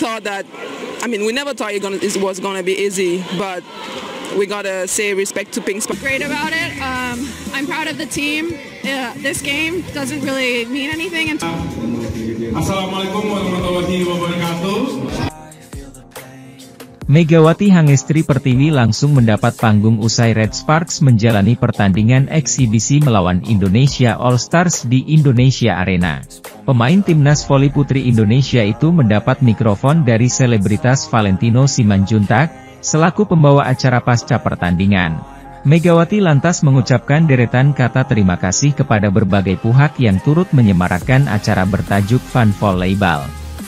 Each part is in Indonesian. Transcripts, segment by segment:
thought that, we never thought it was gonna be easy, but we gotta say respect to Pink Sparks. Great about it. I'm proud of the team. This game doesn't really mean anything. Assalamualaikum warahmatullahi wabarakatuh. Megawati Hangestri Pertiwi langsung mendapat panggung usai Red Sparks menjalani pertandingan eksibisi melawan Indonesia All Stars di Indonesia Arena. Pemain timnas voli putri Indonesia itu mendapat mikrofon dari selebritas Valentino Simanjuntak, selaku pembawa acara pasca pertandingan. Megawati lantas mengucapkan deretan kata terima kasih kepada berbagai pihak yang turut menyemarakan acara bertajuk Fun Volleyball.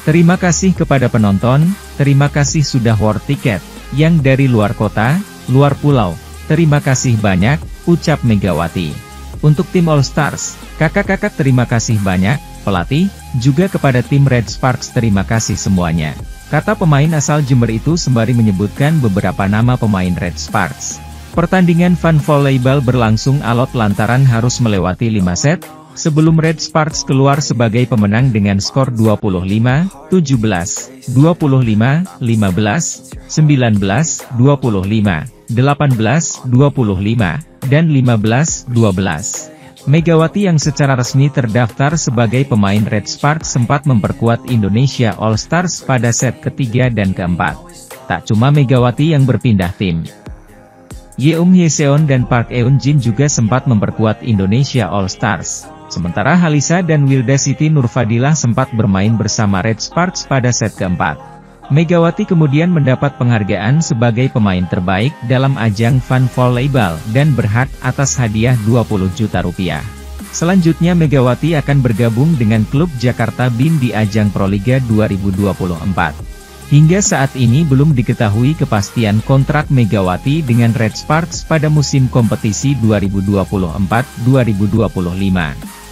Terima kasih kepada penonton, terima kasih sudah war tiket, yang dari luar kota, luar pulau, terima kasih banyak, ucap Megawati. Untuk tim All Stars, kakak-kakak terima kasih banyak, pelatih, juga kepada tim Red Sparks terima kasih semuanya. Kata pemain asal Jember itu sembari menyebutkan beberapa nama pemain Red Sparks. Pertandingan Fun Volleyball berlangsung alot lantaran harus melewati 5 set, sebelum Red Sparks keluar sebagai pemenang dengan skor 25, 17, 25, 15, 19, 25, 18, 25, dan 15, 12. Megawati yang secara resmi terdaftar sebagai pemain Red Sparks sempat memperkuat Indonesia All Stars pada set ketiga dan keempat. Tak cuma Megawati yang berpindah tim. Yeum Hyeseon dan Park Eun Jin juga sempat memperkuat Indonesia All Stars. Sementara Halisa dan Wilda Siti Nurfadilah sempat bermain bersama Red Sparks pada set keempat. Megawati kemudian mendapat penghargaan sebagai pemain terbaik dalam ajang Fun Volleyball dan berhak atas hadiah 20 juta rupiah. Selanjutnya Megawati akan bergabung dengan klub Jakarta BIN di ajang Proliga 2024. Hingga saat ini belum diketahui kepastian kontrak Megawati dengan Red Sparks pada musim kompetisi 2024-2025.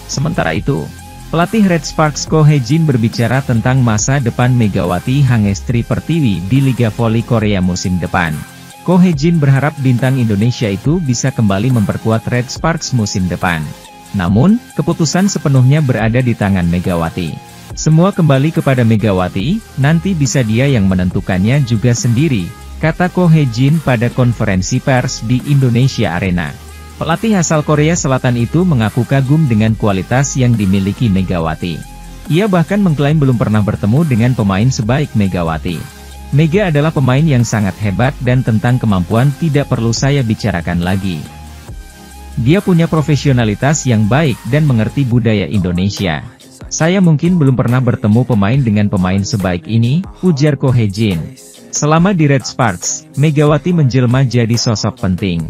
Sementara itu, pelatih Red Sparks Ko Hye-jin berbicara tentang masa depan Megawati Hangestri Pertiwi di Liga Voli Korea musim depan. Ko Hye-jin berharap bintang Indonesia itu bisa kembali memperkuat Red Sparks musim depan. Namun, keputusan sepenuhnya berada di tangan Megawati. Semua kembali kepada Megawati, nanti bisa dia yang menentukannya juga sendiri, kata Ko Hye-jin pada konferensi pers di Indonesia Arena. Pelatih asal Korea Selatan itu mengaku kagum dengan kualitas yang dimiliki Megawati. Ia bahkan mengklaim belum pernah bertemu dengan pemain sebaik Megawati. Mega adalah pemain yang sangat hebat dan tentang kemampuan tidak perlu saya bicarakan lagi. Dia punya profesionalitas yang baik dan mengerti budaya Indonesia. Saya mungkin belum pernah bertemu pemain dengan pemain sebaik ini, ujar Ko Hye-jin. Selama di Red Sparks, Megawati menjelma jadi sosok penting.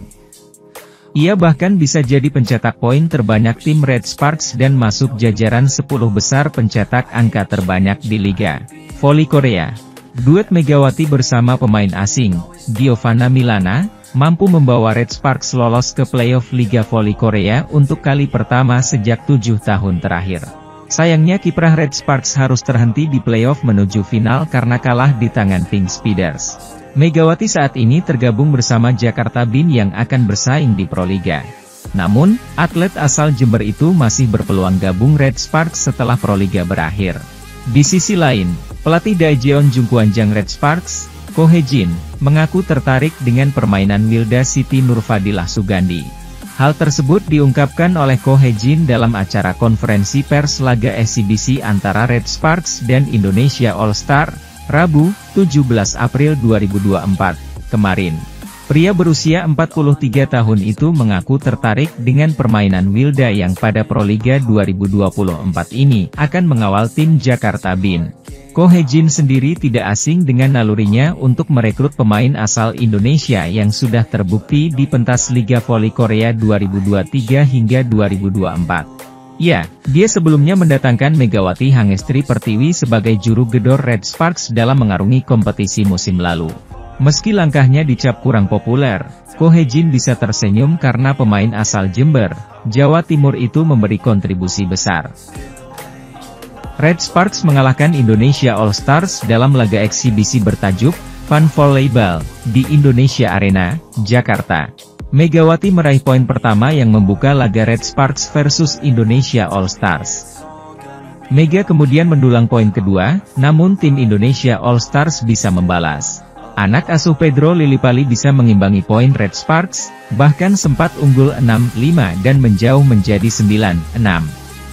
Ia bahkan bisa jadi pencetak poin terbanyak tim Red Sparks dan masuk jajaran 10 besar pencetak angka terbanyak di Liga Voli Korea. Duet Megawati bersama pemain asing, Giovanna Milana, mampu membawa Red Sparks lolos ke playoff Liga Voli Korea untuk kali pertama sejak 7 tahun terakhir. Sayangnya kiprah Red Sparks harus terhenti di playoff menuju final karena kalah di tangan Pink Speeders. Megawati saat ini tergabung bersama Jakarta BIN yang akan bersaing di Proliga. Namun, atlet asal Jember itu masih berpeluang gabung Red Sparks setelah Proliga berakhir. Di sisi lain, pelatih Daejeon Jungkwanjang Red Sparks, Ko Hye-jin, mengaku tertarik dengan permainan Wilda Siti Nurfadilah Sugandi. Hal tersebut diungkapkan oleh Ko Hye-jin dalam acara konferensi pers laga eksibisi antara Red Sparks dan Indonesia All Star, Rabu, 17 April 2024, kemarin. Pria berusia 43 tahun itu mengaku tertarik dengan permainan Wilda yang pada Proliga 2024 ini akan mengawal tim Jakarta BIN. Ko Hye-jin sendiri tidak asing dengan nalurinya untuk merekrut pemain asal Indonesia yang sudah terbukti di pentas Liga Voli Korea 2023 hingga 2024. Ya, dia sebelumnya mendatangkan Megawati Hangestri Pertiwi sebagai juru gedor Red Sparks dalam mengarungi kompetisi musim lalu. Meski langkahnya dicap kurang populer, Ko Hye-jin bisa tersenyum karena pemain asal Jember, Jawa Timur itu memberi kontribusi besar. Red Sparks mengalahkan Indonesia All Stars dalam laga eksibisi bertajuk Fun Volleyball di Indonesia Arena, Jakarta. Megawati meraih poin pertama yang membuka laga Red Sparks versus Indonesia All Stars. Mega kemudian mendulang poin kedua, namun tim Indonesia All Stars bisa membalas. Anak asuh Pedro Lillipali bisa mengimbangi poin Red Sparks, bahkan sempat unggul 6-5 dan menjauh menjadi 9-6.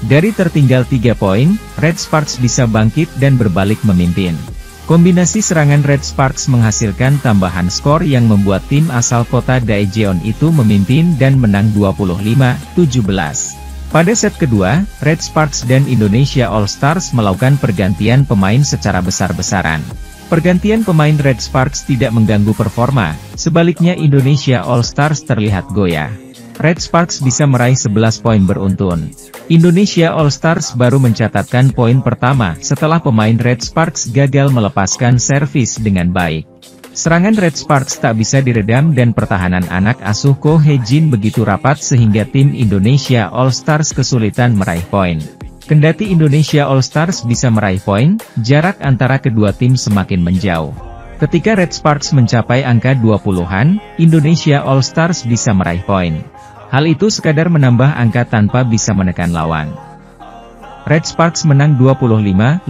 Dari tertinggal 3 poin, Red Sparks bisa bangkit dan berbalik memimpin. Kombinasi serangan Red Sparks menghasilkan tambahan skor yang membuat tim asal kota Daejeon itu memimpin dan menang 25-17. Pada set kedua, Red Sparks dan Indonesia All Stars melakukan pergantian pemain secara besar-besaran. Pergantian pemain Red Sparks tidak mengganggu performa, sebaliknya Indonesia All Stars terlihat goyah. Red Sparks bisa meraih 11 poin beruntun. Indonesia All Stars baru mencatatkan poin pertama setelah pemain Red Sparks gagal melepaskan servis dengan baik. Serangan Red Sparks tak bisa diredam dan pertahanan anak asuh Ko Hee-jin begitu rapat sehingga tim Indonesia All Stars kesulitan meraih poin. Kendati Indonesia All Stars bisa meraih poin, jarak antara kedua tim semakin menjauh. Ketika Red Sparks mencapai angka 20-an, Indonesia All Stars bisa meraih poin. Hal itu sekadar menambah angka tanpa bisa menekan lawan. Red Sparks menang 25-15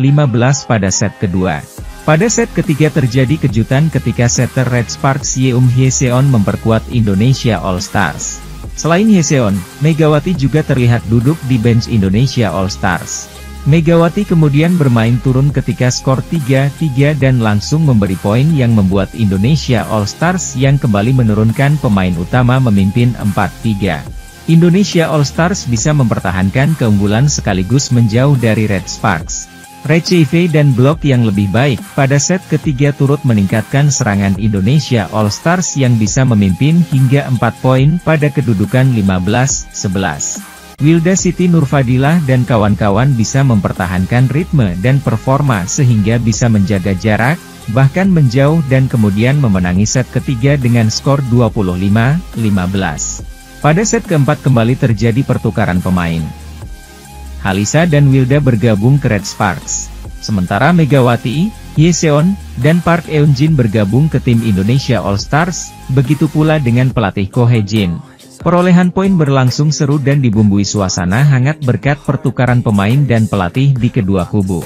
pada set kedua. Pada set ketiga terjadi kejutan ketika setter Red Sparks Yeum Hyeseon memperkuat Indonesia All Stars. Selain Hyeseon, Megawati juga terlihat duduk di bench Indonesia All Stars. Megawati kemudian bermain turun ketika skor 3-3 dan langsung memberi poin yang membuat Indonesia All Stars yang kembali menurunkan pemain utama memimpin 4-3. Indonesia All Stars bisa mempertahankan keunggulan sekaligus menjauh dari Red Sparks. Receive dan blok yang lebih baik pada set ketiga turut meningkatkan serangan Indonesia All Stars yang bisa memimpin hingga 4 poin pada kedudukan 15-11. Wilda Siti Nurfadilah dan kawan-kawan bisa mempertahankan ritme dan performa sehingga bisa menjaga jarak, bahkan menjauh dan kemudian memenangi set ketiga dengan skor 25-15. Pada set keempat kembali terjadi pertukaran pemain. Halisa dan Wilda bergabung ke Red Sparks. Sementara Megawati, Hyeseon, dan Park Eun-jin bergabung ke tim Indonesia All Stars, begitu pula dengan pelatih Ko Hee-jin. Perolehan poin berlangsung seru dan dibumbui suasana hangat berkat pertukaran pemain dan pelatih di kedua kubu.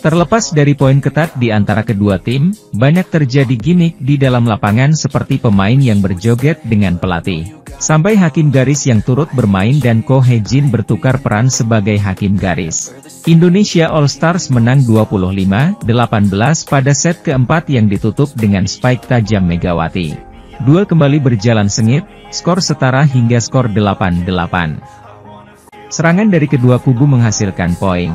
Terlepas dari poin ketat di antara kedua tim, banyak terjadi gimmick di dalam lapangan seperti pemain yang berjoget dengan pelatih. Sampai hakim garis yang turut bermain dan Ko Hee-jin bertukar peran sebagai hakim garis. Indonesia All Stars menang 25-18 pada set keempat yang ditutup dengan spike tajam Megawati. Duel kembali berjalan sengit, skor setara hingga skor 8-8. Serangan dari kedua kubu menghasilkan poin.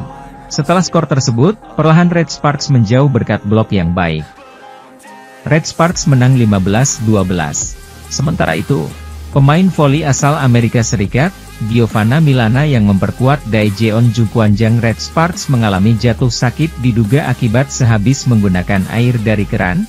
Setelah skor tersebut, perlahan Red Sparks menjauh berkat blok yang baik. Red Sparks menang 15-12. Sementara itu, pemain voli asal Amerika Serikat, Giovanna Milana yang memperkuat Daejeon Jukwanjang Red Sparks mengalami jatuh sakit diduga akibat sehabis menggunakan air dari keran.